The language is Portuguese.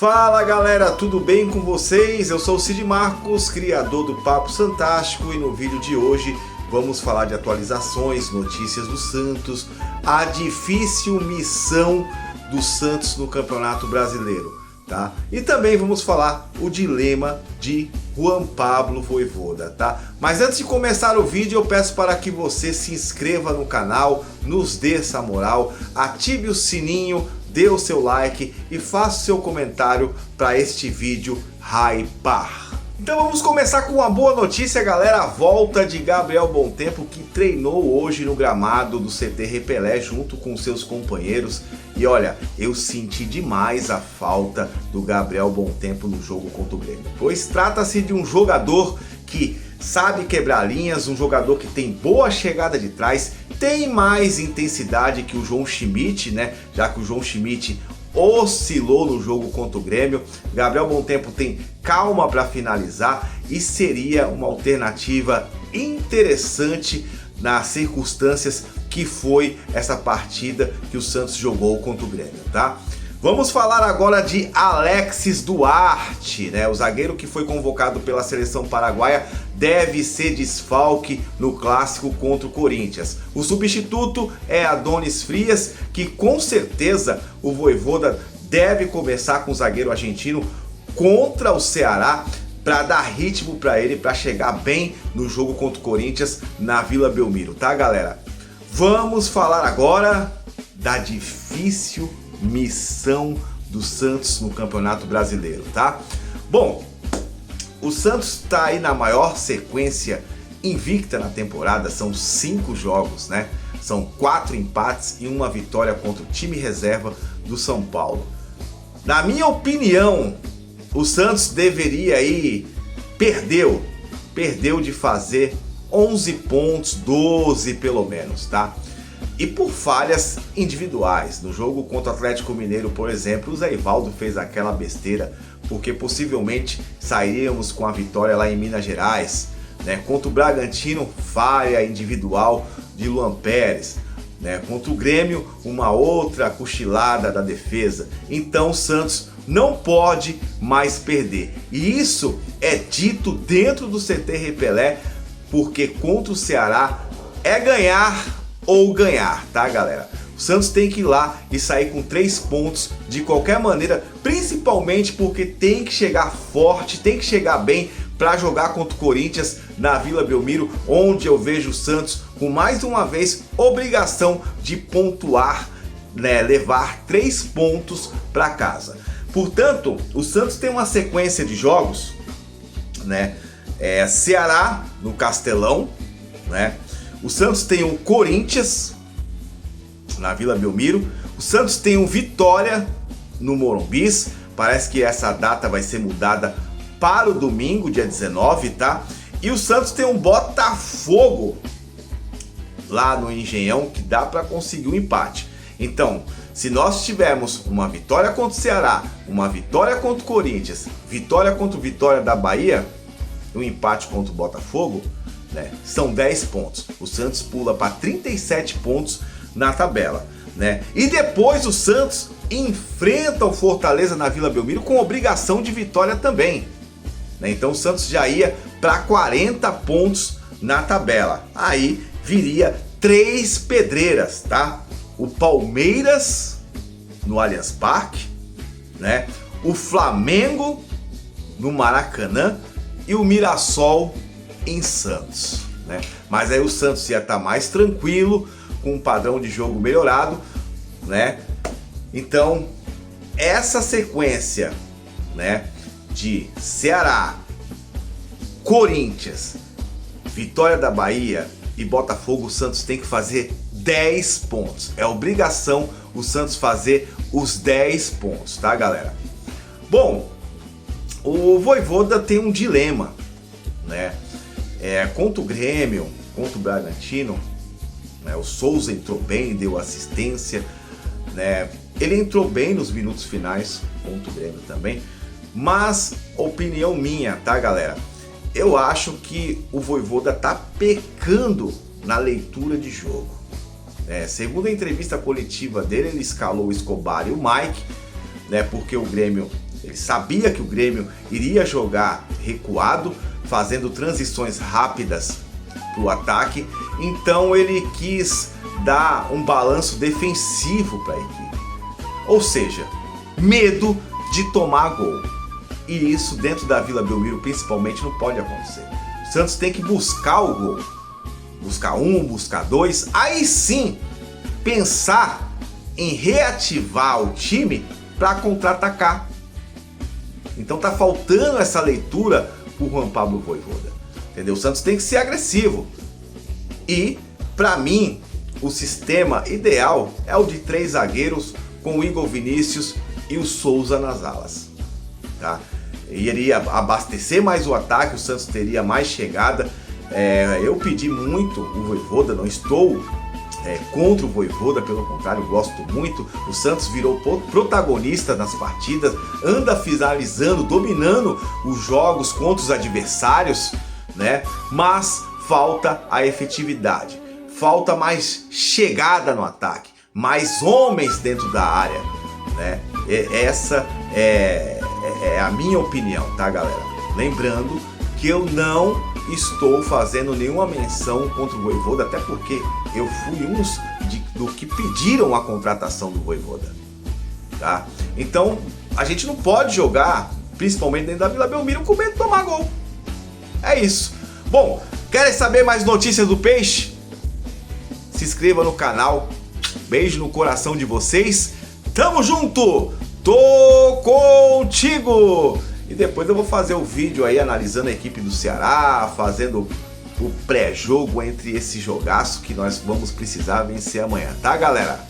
Fala galera, tudo bem com vocês? Eu sou o Cid Marcos, criador do Papo Santástico, e no vídeo de hoje vamos falar de atualizações, notícias do Santos, a difícil missão do Santos no Campeonato Brasileiro, tá? E também vamos falar o dilema de Juan Pablo Vojvoda, tá? Mas antes de começar o vídeo, eu peço para que você se inscreva no canal, nos dê essa moral, ative o sininho, dê o seu like e faça o seu comentário para este vídeo hypar. Então vamos começar com uma boa notícia, galera. A volta de Gabriel Bontempo, que treinou hoje no gramado do CT Repelé junto com seus companheiros. E olha, eu senti demais a falta do Gabriel Bontempo no jogo contra o Grêmio, pois trata-se de um jogador que sabe quebrar linhas, um jogador que tem boa chegada de trás, tem mais intensidade que o João Schmidt, né? Já que o João Schmidt oscilou no jogo contra o Grêmio. Gabriel Bontempo tem calma para finalizar e seria uma alternativa interessante nas circunstâncias que foi essa partida que o Santos jogou contra o Grêmio, tá? Vamos falar agora de Alexis Duarte, né? O zagueiro que foi convocado pela seleção paraguaia deve ser desfalque no clássico contra o Corinthians. O substituto é Adonis Frias, que com certeza o Vojvoda deve começar com o zagueiro argentino contra o Ceará para dar ritmo para ele, para chegar bem no jogo contra o Corinthians na Vila Belmiro, tá, galera? Vamos falar agora da difícil missão do Santos no Campeonato Brasileiro, tá? Bom, o Santos está aí na maior sequência invicta na temporada, são 5 jogos, né? São 4 empates e uma vitória contra o time reserva do São Paulo. Na minha opinião, o Santos deveria aí, perdeu de fazer 11 pontos, 12 pelo menos, tá? E por falhas individuais. No jogo contra o Atlético Mineiro, por exemplo, o Zé Ivaldo fez aquela besteira, porque possivelmente sairíamos com a vitória lá em Minas Gerais, né? Contra o Bragantino, falha individual de Luan Pérez, né? Contra o Grêmio, uma outra cochilada da defesa. Então o Santos não pode mais perder. E isso é dito dentro do CT Repelé, porque contra o Ceará é ganhar ou ganhar, tá, galera? O Santos tem que ir lá e sair com 3 pontos de qualquer maneira, principalmente porque tem que chegar forte, tem que chegar bem para jogar contra o Corinthians na Vila Belmiro, onde eu vejo o Santos com mais uma vez obrigação de pontuar, né, levar 3 pontos para casa. Portanto, o Santos tem uma sequência de jogos, né? Ceará no Castelão, né? O Santos tem o Corinthians na Vila Belmiro. O Santos tem o Vitória no Morumbis. Parece que essa data vai ser mudada para o domingo, dia 19, tá? E o Santos tem um Botafogo lá no Engenhão, que dá para conseguir um empate. Então, se nós tivermos uma vitória contra o Ceará, uma vitória contra o Corinthians, vitória contra o Vitória da Bahia, um empate contra o Botafogo, né, são 10 pontos. O Santos pula para 37 pontos na tabela, né? E depois o Santos enfrenta o Fortaleza na Vila Belmiro com obrigação de vitória também, né? Então o Santos já ia para 40 pontos na tabela. Aí viria 3 pedreiras, tá? O Palmeiras no Allianz Parque, né? O Flamengo no Maracanã e o Mirassol em Santos, né? Mas aí o Santos ia estar mais tranquilo, com um padrão de jogo melhorado, né? Então, essa sequência, né, de Ceará, Corinthians, Vitória da Bahia e Botafogo, o Santos tem que fazer 10 pontos. É obrigação o Santos fazer os 10 pontos, tá, galera? Bom, o Vojvoda tem um dilema, né? Contra o Grêmio, contra o Bragantino, né, o Souza entrou bem, deu assistência, né? Ele entrou bem nos minutos finais contra o Grêmio também, mas opinião minha, tá, galera? Eu acho que o Vojvoda tá pecando na leitura de jogo. Segundo a entrevista coletiva dele, ele escalou o Escobar e o Mike, né, porque o Grêmio Ele sabia que o Grêmio iria jogar recuado, fazendo transições rápidas para o ataque, então ele quis dar um balanço defensivo para a equipe. Ou seja, medo de tomar gol. E isso dentro da Vila Belmiro principalmente não pode acontecer. O Santos tem que buscar o gol. Buscar um, buscar dois, aí sim pensar em reativar o time para contra-atacar. Então tá faltando essa leitura pro Juan Pablo Vojvoda, entendeu? O Santos tem que ser agressivo. E para mim o sistema ideal é o de 3 zagueiros com o Igor Vinícius e o Souza nas alas, tá? Iria abastecer mais o ataque, o Santos teria mais chegada. Eu pedi muito o Vojvoda, não estou contra o Vojvoda, pelo contrário, gosto muito. O Santos virou protagonista nas partidas, anda finalizando, dominando os jogos contra os adversários, né? Mas falta a efetividade, falta mais chegada no ataque, mais homens dentro da área, né? Essa é a minha opinião, tá, galera? Lembrando que eu não estou fazendo nenhuma menção contra o Vojvoda, até porque eu fui do que pediram a contratação do Vojvoda, tá? Então a gente não pode jogar, principalmente dentro da Vila Belmiro, com medo de tomar gol. É isso. Bom, querem saber mais notícias do Peixe? Se inscreva no canal. Beijo no coração de vocês. Tamo junto! Tô contigo! E depois eu vou fazer o vídeo aí analisando a equipe do Ceará, fazendo o pré-jogo entre esse jogaço que nós vamos precisar vencer amanhã, tá, galera?